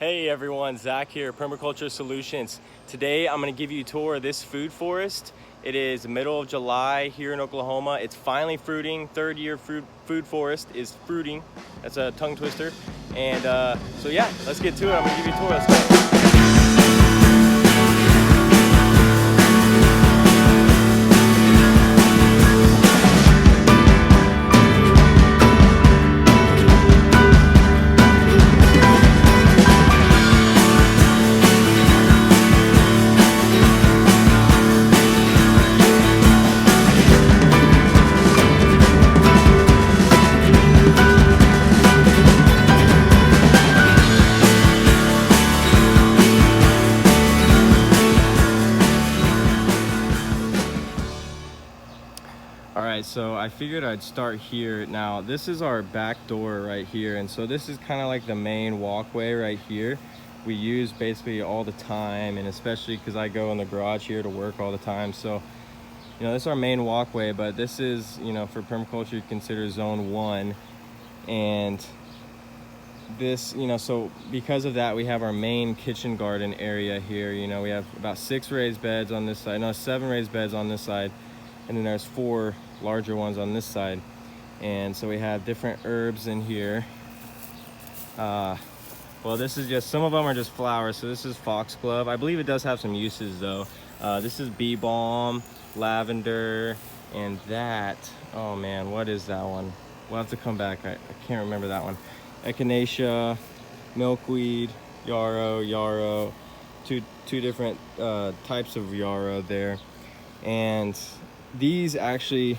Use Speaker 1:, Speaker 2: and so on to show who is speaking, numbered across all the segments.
Speaker 1: Hey everyone, Zach here, Permaculture Solutions. Today I'm going to give you a tour of this food forest. It is the middle of July here in Oklahoma. It's finally fruiting. Third year food forest is fruiting. That's a tongue twister. And so yeah, let's get to it. I'm going to give you a tour. Let's go. Alright, so I figured I'd start here. Now, this is our back door right here, and so this is kind of like the main walkway right here. We use basically all the time, and especially because I go in the garage here to work all the time. So, you know, this is our main walkway, but this is, you know, for permaculture, you consider zone 1. And this, you know, so because of that, we have our main kitchen garden area here. You know, we have about 6 raised beds on this side, no, 7 raised beds on this side, and then there's 4 larger ones on this side. And so we have different herbs in here. Well, this is just, some of them are just flowers. So this is foxglove. I believe it does have some uses though. This is bee balm, lavender, and that, oh man, what is that one? We'll have to come back. I can't remember that one. Echinacea, milkweed, yarrow, two different types of yarrow there. And these actually,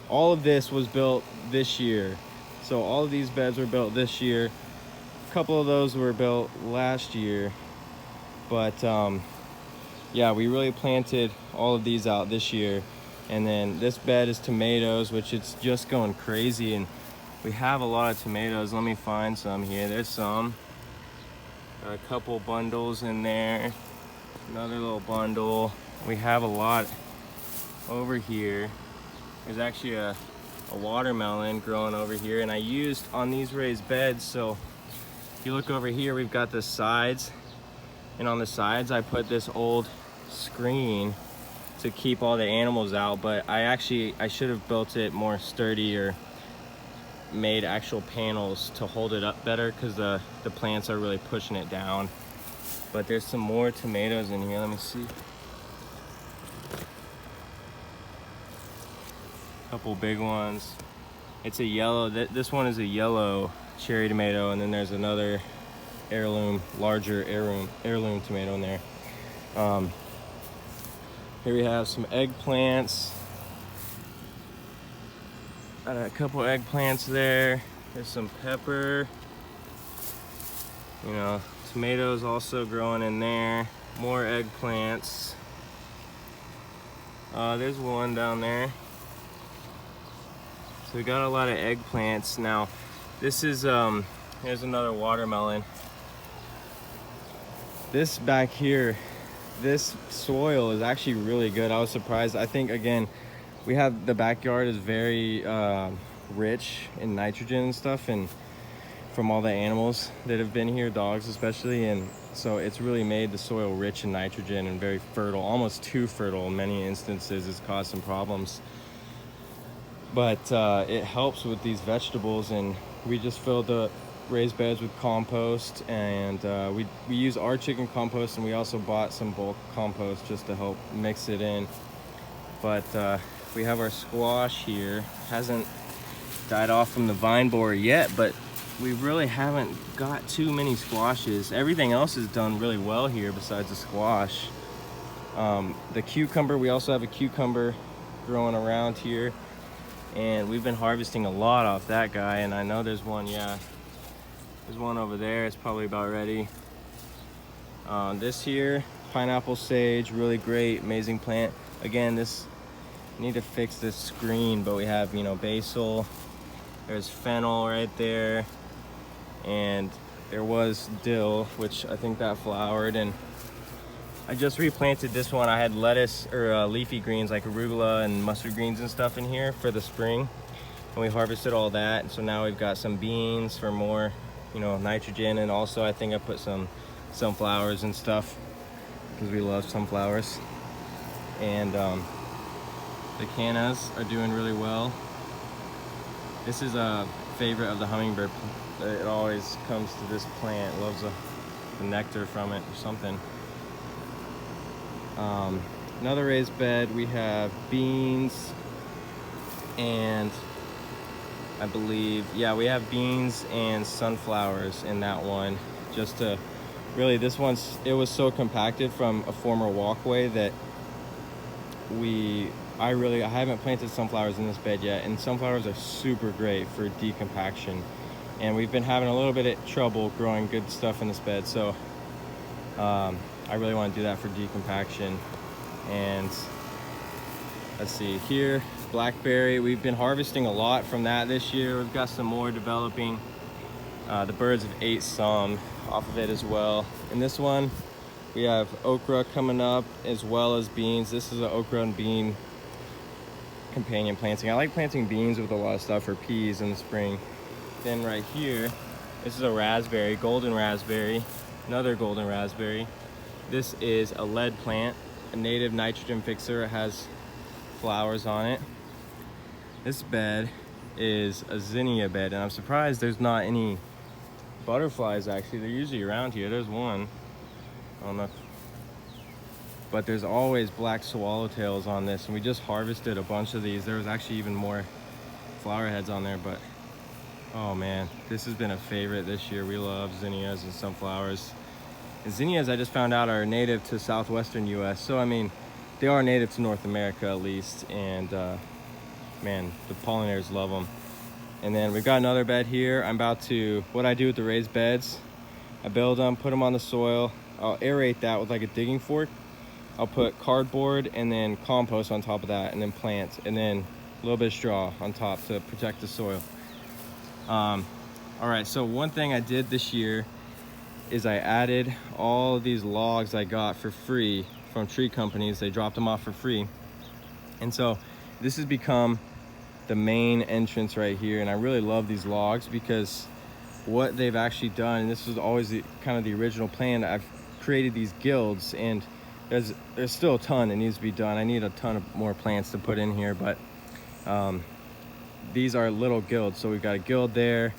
Speaker 1: all of this was built this year. So all of these beds were built this year. A couple of those were built last year. But yeah, we really planted all of these out this year. And then this bed is tomatoes, which it's just going crazy. And we have a lot of tomatoes. Let me find some here. There's some. Got a couple bundles in there. Another little bundle. We have a lot over here. There's actually a watermelon growing over here, and I used on these raised beds. So if you look over here, we've got the sides, and on the sides I put this old screen to keep all the animals out, but I should have built it more sturdy or made actual panels to hold it up better, because the plants are really pushing it down. But there's some more tomatoes in here. Let me see. Couple big ones. It's a yellow, this one is a yellow cherry tomato, and then there's another larger heirloom tomato in there. Here we have some eggplants. Got a couple eggplants there. There's some pepper. You know, tomatoes also growing in there. More eggplants. There's one down there. So we got a lot of eggplants. Now, this is, here's another watermelon. This back here, this soil is actually really good. I was surprised. I think, again, we have, the backyard is very rich in nitrogen and stuff, and from all the animals that have been here, dogs especially, and so it's really made the soil rich in nitrogen and very fertile, almost too fertile in many instances. It's caused some problems. But it helps with these vegetables, and we just filled the raised beds with compost, and we use our chicken compost, and we also bought some bulk compost just to help mix it in. But we have our squash here. Hasn't died off from the vine borer yet, but we really haven't got too many squashes. Everything else is done really well here besides the squash. The cucumber, we also have a cucumber growing around here, and we've been harvesting a lot off that guy. And I know there's one, yeah, there's one over there. It's probably about ready. This here, pineapple sage, really great, amazing plant. Again, this, need to fix this screen, but we have, you know, basil, there's fennel right there, and there was dill, which I think that flowered. And I just replanted this one. I had lettuce or leafy greens like arugula and mustard greens and stuff in here for the spring, and we harvested all that. So now we've got some beans for more you know, nitrogen. And also I think I put some sunflowers and stuff because we love sunflowers. And the cannas are doing really well. This is a favorite of the hummingbird. It always comes to this plant. It loves the nectar from it or something. Another raised bed, we have beans and I believe, yeah, we have beans and sunflowers in that one. Just to really, this one's, it was so compacted from a former walkway that I haven't planted sunflowers in this bed yet, and sunflowers are super great for decompaction. And we've been having a little bit of trouble growing good stuff in this bed, so I really want to do that for decompaction. And let's see here, blackberry, we've been harvesting a lot from that this year. We've got some more developing. The birds have ate some off of it as well. In this one, we have okra coming up as well as beans. This is an okra and bean companion planting. I like planting beans with a lot of stuff, or peas in the spring. Then right here, this is a raspberry, golden raspberry, another golden raspberry. This is a lead plant, a native nitrogen fixer. It has flowers on it. This bed is a zinnia bed, and I'm surprised there's not any butterflies actually. They're usually around here. There's one. I don't know. But there's always black swallowtails on this, and we just harvested a bunch of these. There was actually even more flower heads on there, but oh man, this has been a favorite this year. We love zinnias and sunflowers. And zinnias, I just found out, are native to southwestern US. So I mean, they are native to North America at least, and man, the pollinators love them. And then we've got another bed here. What I do with the raised beds, I build them, put them on the soil. I'll aerate that with like a digging fork. I'll put cardboard and then compost on top of that, and then plant, and then a little bit of straw on top to protect the soil. All right, so one thing I did this year is I added all of these logs I got for free from tree companies. They dropped them off for free. And so this has become the main entrance right here. And I really love these logs because what they've actually done, and this was always kind of the original plan, I've created these guilds, and there's still a ton that needs to be done. I need a ton of more plants to put in here, but these are little guilds. So we've got a guild there,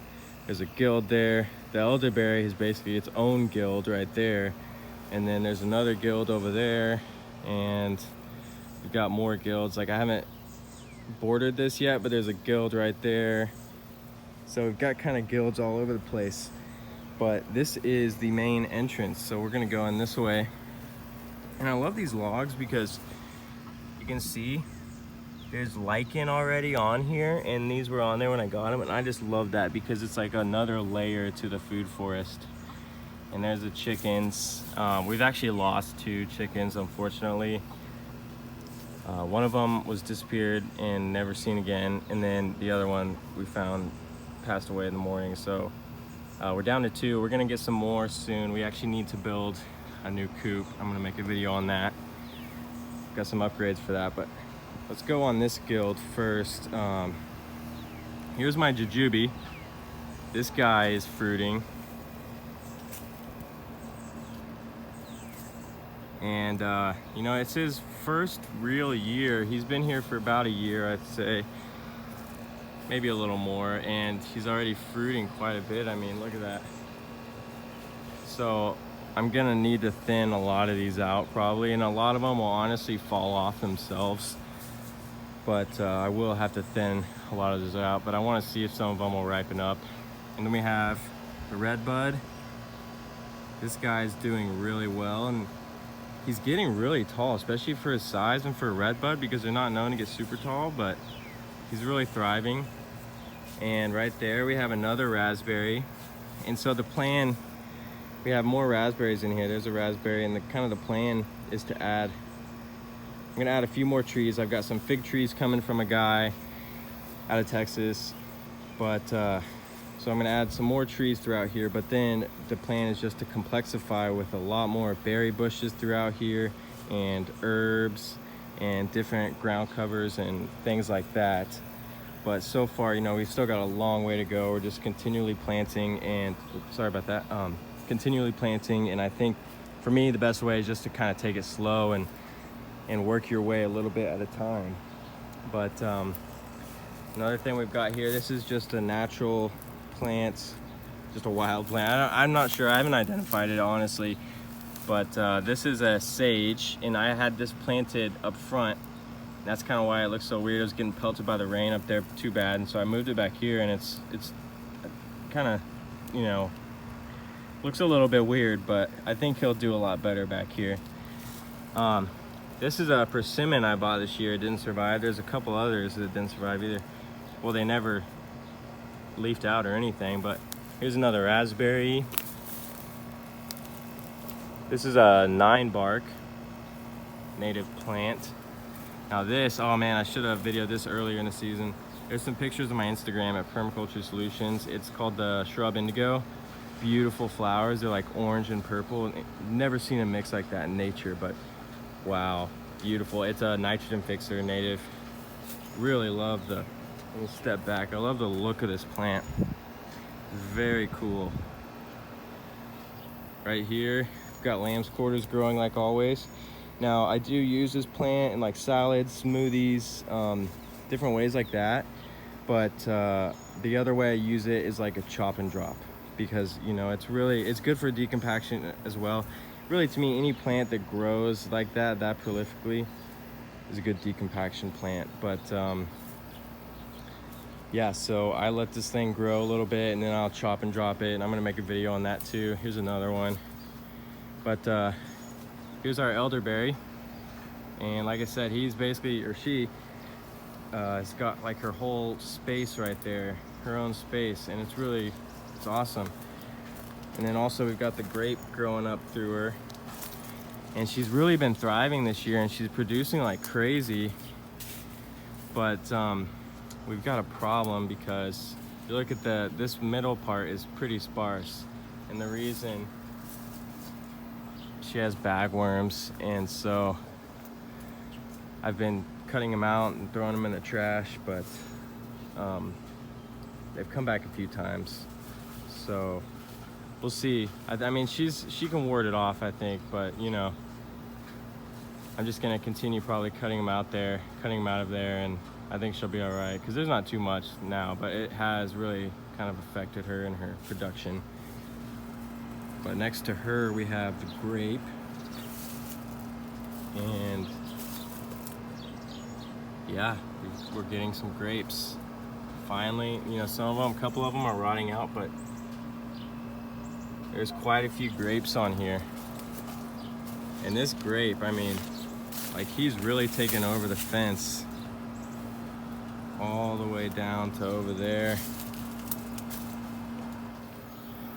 Speaker 1: there's a guild there. The elderberry is basically its own guild right there. And then there's another guild over there, and we've got more guilds. Like, I haven't bordered this yet, but there's a guild right there. So we've got kind of guilds all over the place. But this is the main entrance, so we're gonna go in this way. And I love these logs because you can see there's lichen already on here, and these were on there when I got them, and I just love that because it's like another layer to the food forest. And there's the chickens. We've actually lost 2 chickens, unfortunately. One of them was disappeared and never seen again, and then the other one we found passed away in the morning. So we're down to 2. We're gonna get some more soon. We actually need to build a new coop. I'm gonna make a video on that. Got some upgrades for that, but let's go on this guild first. Here's my jujube. This guy is fruiting. And you know, it's his first real year. He's been here for about a year, I'd say, maybe a little more, and he's already fruiting quite a bit. I mean, look at that. So I'm gonna need to thin a lot of these out probably, and a lot of them will honestly fall off themselves, but I will have to thin a lot of these out. But I want to see if some of them will ripen up. And then we have the red bud. This guy's doing really well, and he's getting really tall, especially for his size and for a red bud, because they're not known to get super tall, but he's really thriving. And right there we have another raspberry. And so the plan, we have more raspberries in here. There's a raspberry, and the plan is to add, I'm gonna add a few more trees. I've got some fig trees coming from a guy out of Texas, but so I'm gonna add some more trees throughout here. But then the plan is just to complexify with a lot more berry bushes throughout here, and herbs and different ground covers and things like that. But so far, you know, we've still got a long way to go. We're just continually planting and, sorry about that, continually planting. And I think for me, the best way is just to kind of take it slow and work your way a little bit at a time. But another thing we've got here, this is just a natural plant, just a wild plant. I'm not sure, I haven't identified it honestly, but this is a sage, and I had this planted up front. That's kind of why it looks so weird. It was getting pelted by the rain up there too bad, and so I moved it back here, and it's kind of, you know, looks a little bit weird, but I think he'll do a lot better back here. This is a persimmon I bought this year. It didn't survive. There's a couple others that didn't survive either. Well, they never leafed out or anything, but here's another raspberry. This is a 9-bark native plant. Now this, oh man, I should have videoed this earlier in the season. There's some pictures on my Instagram at Permaculture Solutions. It's called the shrub indigo. Beautiful flowers. They're like orange and purple. Never seen a mix like that in nature, but wow, beautiful. It's a nitrogen fixer, native. Really love the, let me step back. I love the look of this plant. Very cool. Right here, got lamb's quarters growing like always. Now I do use this plant in like salads, smoothies, different ways like that. But the other way I use it is like a chop and drop, because you know it's good for decompaction as well. Really, to me, any plant that grows like that prolifically is a good decompaction plant. But yeah, so I let this thing grow a little bit, and then I'll chop and drop it, and I'm gonna make a video on that too. Here's another one. But here's our elderberry, and like I said, he's basically, or she, it's got like her whole space right there, her own space, and it's awesome. And then also we've got the grape growing up through her, and she's really been thriving this year, and she's producing like crazy. But we've got a problem, because you look at this middle part is pretty sparse, and the reason, she has bagworms, and so I've been cutting them out and throwing them in the trash, but they've come back a few times, so we'll see. I mean, she can ward it off, I think, but you know, I'm just gonna continue probably cutting them out of there, and I think she'll be all right, because there's not too much now, but it has really kind of affected her and her production. But next to her, we have the grape, and yeah, we're getting some grapes. Finally, you know, a couple of them are rotting out, but there's quite a few grapes on here. And this grape, I mean, like, he's really taken over the fence all the way down to over there.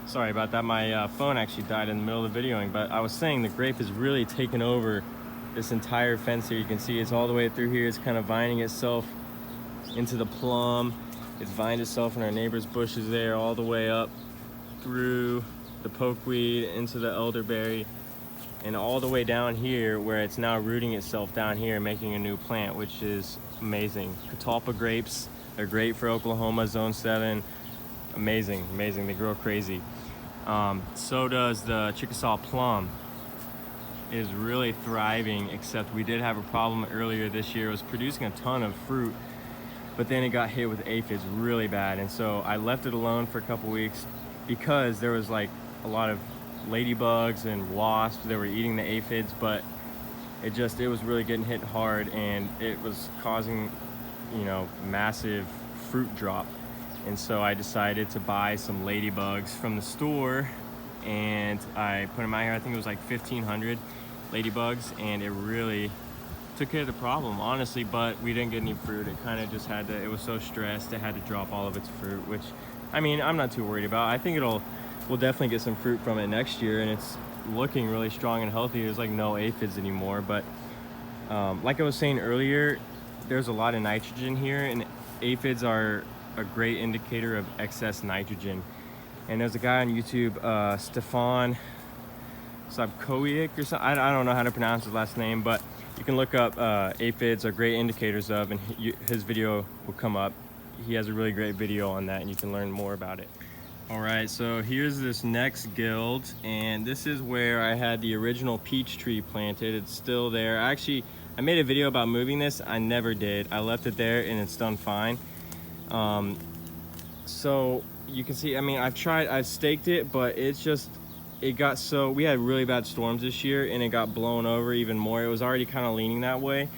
Speaker 1: Sorry about that, my phone actually died in the middle of the videoing, but I was saying the grape has really taken over this entire fence here. You can see it's all the way through here. It's kind of vining itself into the plum. It's vined itself in our neighbor's bushes there, all the way up through the pokeweed into the elderberry, and all the way down here where it's now rooting itself down here and making a new plant, which is amazing. Catalpa grapes, they're great for Oklahoma, Zone 7. Amazing, amazing, they grow crazy. So does the Chickasaw plum. It is really thriving, except we did have a problem earlier this year. It was producing a ton of fruit, but then it got hit with aphids really bad, and so I left it alone for a couple weeks, because there was like a lot of ladybugs and wasps that were eating the aphids, but it was really getting hit hard, and it was causing, you know, massive fruit drop. And so I decided to buy some ladybugs from the store, and I put them out here. I think it was like 1,500 ladybugs, and it really took care of the problem, honestly, but we didn't get any fruit. It kind of just had to, it was so stressed, it had to drop all of its fruit, which, I mean, I'm not too worried about. I think we'll definitely get some fruit from it next year, and it's looking really strong and healthy. There's like no aphids anymore, but like I was saying earlier, there's a lot of nitrogen here, and aphids are a great indicator of excess nitrogen. And there's a guy on YouTube, Stefan Sabkowiak or something. I don't know how to pronounce his last name, but you can look up aphids are great indicators of, and his video will come up. he has a really great video on that, and you can learn more about it. All right, so here's this next guild, and this is where I had the original peach tree planted. It's still there. Actually, I made a video about moving this. I never did. I left it there and it's done fine. So you can see, I mean, I've staked it, but it got so, we had really bad storms this year and it got blown over even more. It was already kind of leaning that way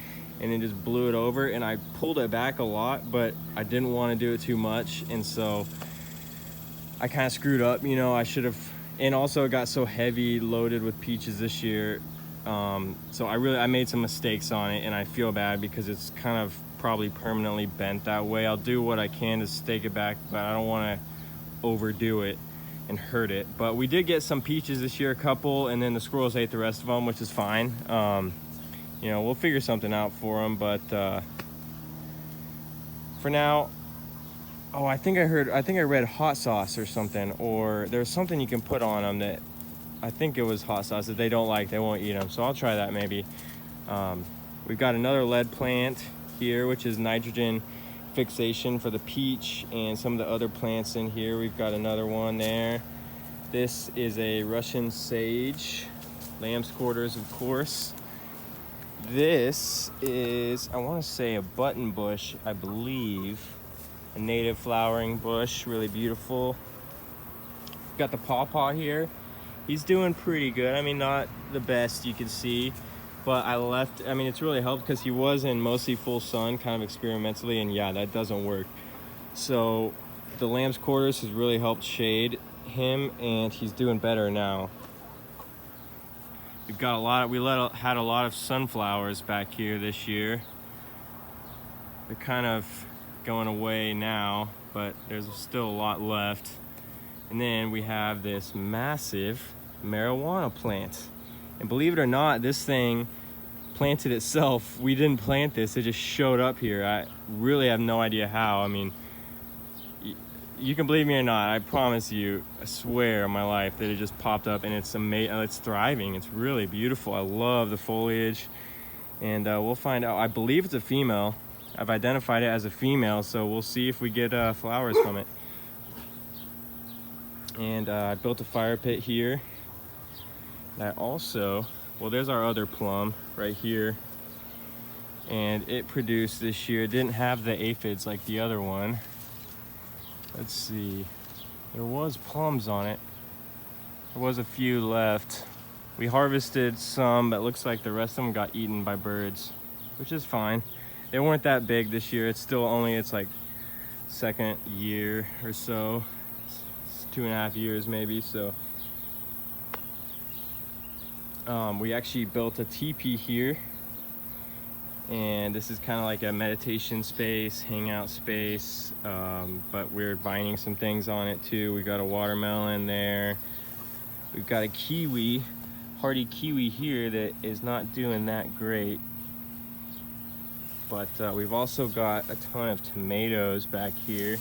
Speaker 1: and it just blew it over, and I pulled it back a lot, but I didn't want to do it too much, and so I kind of screwed up, you know. I should have, and also it got so heavy loaded with peaches this year. So I made some mistakes on it, and I feel bad because it's kind of probably permanently bent that way. I'll do what I can to stake it back, but I don't want to overdo it and hurt it. But we did get some peaches this year, a couple, and then the squirrels ate the rest of them, which is fine. You know, we'll figure something out for them, but for now, oh, I think I read hot sauce or something, or there's something you can put on them that I think it was hot sauce that they don't like, they won't eat them. So I'll try that maybe. We've got another lead plant here, which is nitrogen fixation for the peach and some of the other plants in here. We've got another one there. This is a Russian sage, lamb's quarters, of course. This is, I want to say, a button bush, I believe. A native flowering bush, really beautiful. Got the pawpaw here. He's doing pretty good. I mean, not the best you can see, but I mean, it's really helped because he was in mostly full sun, kind of experimentally, and yeah, that doesn't work. So the lamb's quarters has really helped shade him, and he's doing better now. We've got had a lot of sunflowers back here this year. They're kind of going away now, but there's still a lot left. And then we have this massive marijuana plant, and believe it or not, this thing planted itself. We didn't plant this, it just showed up here. I really have no idea how. I mean, you can believe me or not, I promise you, I swear on my life that it just popped up, and it's amazing. It's thriving. It's really beautiful. I love the foliage, and we'll find out. I believe it's a female. I've identified it as a female, so we'll see if we get flowers from it. And I built a fire pit here. And I also, well, there's our other plum right here. And it produced this year. It didn't have the aphids like the other one. Let's see. There was plums on it. There was a few left. We harvested some, but it looks like the rest of them got eaten by birds, which is fine. They weren't that big this year. It's still only, it's like second year or so. It's 2.5 years maybe, so. We actually built a teepee here. And this is kind of like a meditation space, hangout space. But we're vining some things on it too. We got a watermelon there. We've got a kiwi, hardy kiwi here that is not doing that great. But we've also got a ton of tomatoes back here.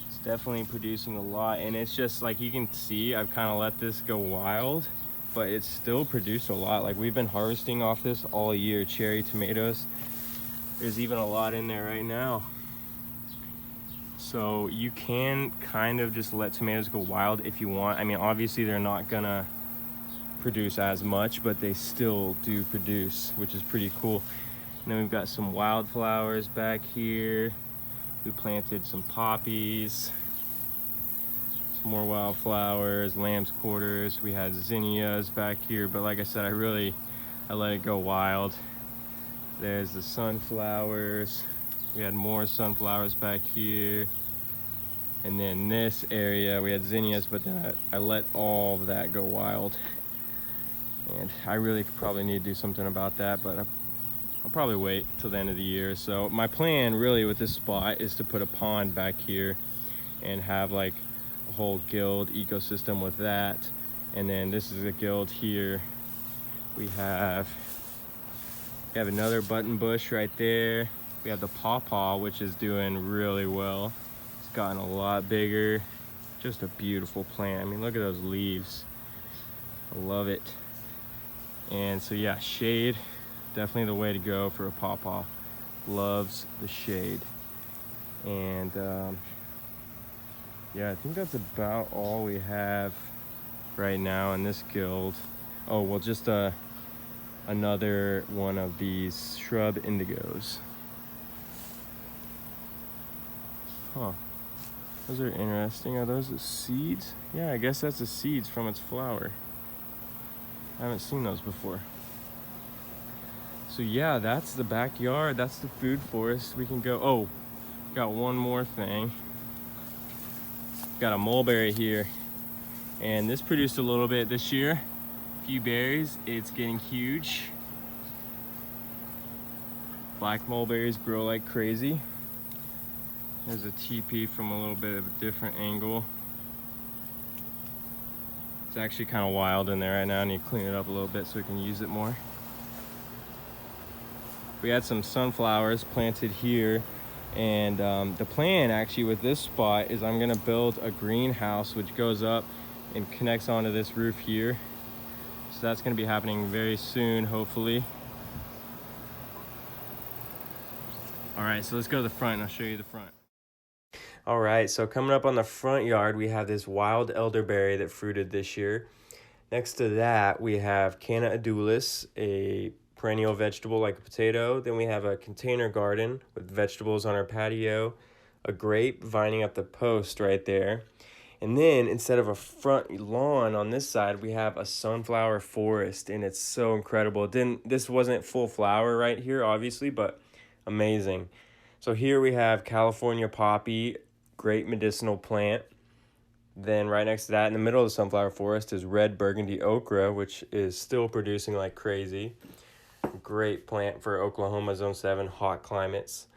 Speaker 1: It's definitely producing a lot, and it's just like you can see, I've kind of let this go wild, but it's still produced a lot. Like, we've been harvesting off this all year, cherry tomatoes. There's even a lot in there right now. So you can kind of just let tomatoes go wild if you want. I mean, obviously they're not gonna produce as much, but they still do produce, which is pretty cool. And then we've got some wildflowers back here. We planted some poppies, some more wildflowers, lamb's quarters. We had zinnias back here, but like I said, I let it go wild. There's the sunflowers. We had more sunflowers back here. And then this area, we had zinnias, but then I let all of that go wild. And I really probably need to do something about that, but I'll probably wait till the end of the year. So my plan really with this spot is to put a pond back here and have like a whole guild ecosystem with that. And then this is a guild here. We have another button bush right there. We have the pawpaw, which is doing really well. It's gotten a lot bigger. Just a beautiful plant. I mean, look at those leaves. I love it. And so yeah, shade, definitely the way to go for a pawpaw. Loves the shade. And yeah, I think that's about all we have right now in this guild. Oh, well, just another one of these shrub indigos. Huh. Those are interesting. Are those the seeds? Yeah, I guess that's the seeds from its flower. I haven't seen those before. So yeah, that's the backyard. That's the food forest. We can go. Oh, got one more thing. Got a mulberry here. And this produced a little bit this year. A few berries. It's getting huge. Black mulberries grow like crazy. There's a TP from a little bit of a different angle. It's actually kind of wild in there right now. I need to clean it up a little bit so we can use it more. We had some sunflowers planted here, and the plan actually with this spot is I'm gonna build a greenhouse which goes up and connects onto this roof here. So that's gonna be happening very soon, hopefully. All right, so let's go to the front and I'll show you the front. All right, so coming up on the front yard, we have this wild elderberry that fruited this year. Next to that, we have Canna edulis, a perennial vegetable like a potato. Then we have a container garden with vegetables on our patio, a grape vining up the post right there. And then instead of a front lawn on this side, we have a sunflower forest, and it's so incredible. This wasn't full flower right here, obviously, but amazing. So here we have California poppy, great medicinal plant. Then right next to that, in the middle of the sunflower forest, is red burgundy okra, which is still producing like crazy. Great plant for Oklahoma Zone 7 hot climates.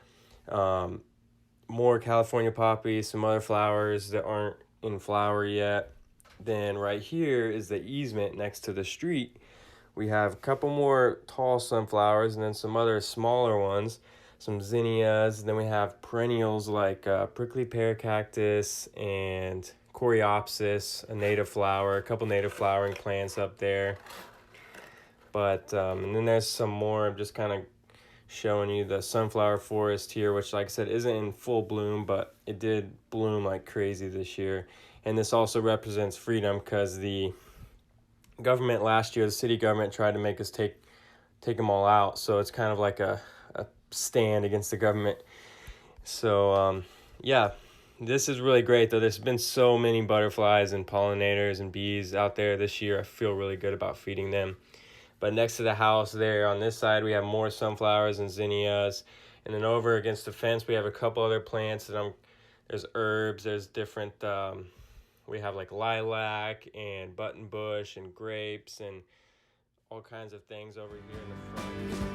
Speaker 1: More California poppy, some other flowers that aren't in flower yet. Then right here is the easement next to the street. We have a couple more tall sunflowers and then some other smaller ones, some zinnias. And then we have perennials like prickly pear cactus and coreopsis, a native flower, a couple native flowering plants up there. But and then there's some more. I'm just kind of showing you the sunflower forest here, which, like I said, isn't in full bloom, but it did bloom like crazy this year. And this also represents freedom because the government last year, the city government, tried to make us take them all out. So it's kind of like a stand against the government. So yeah, this is really great though. There's been so many butterflies and pollinators and bees out there this year. I feel really good about feeding them. But next to the house there on this side, we have more sunflowers and zinnias. And then over against the fence, we have a couple other plants that there's herbs, there's different, we have like lilac and buttonbush and grapes and all kinds of things over here in the front.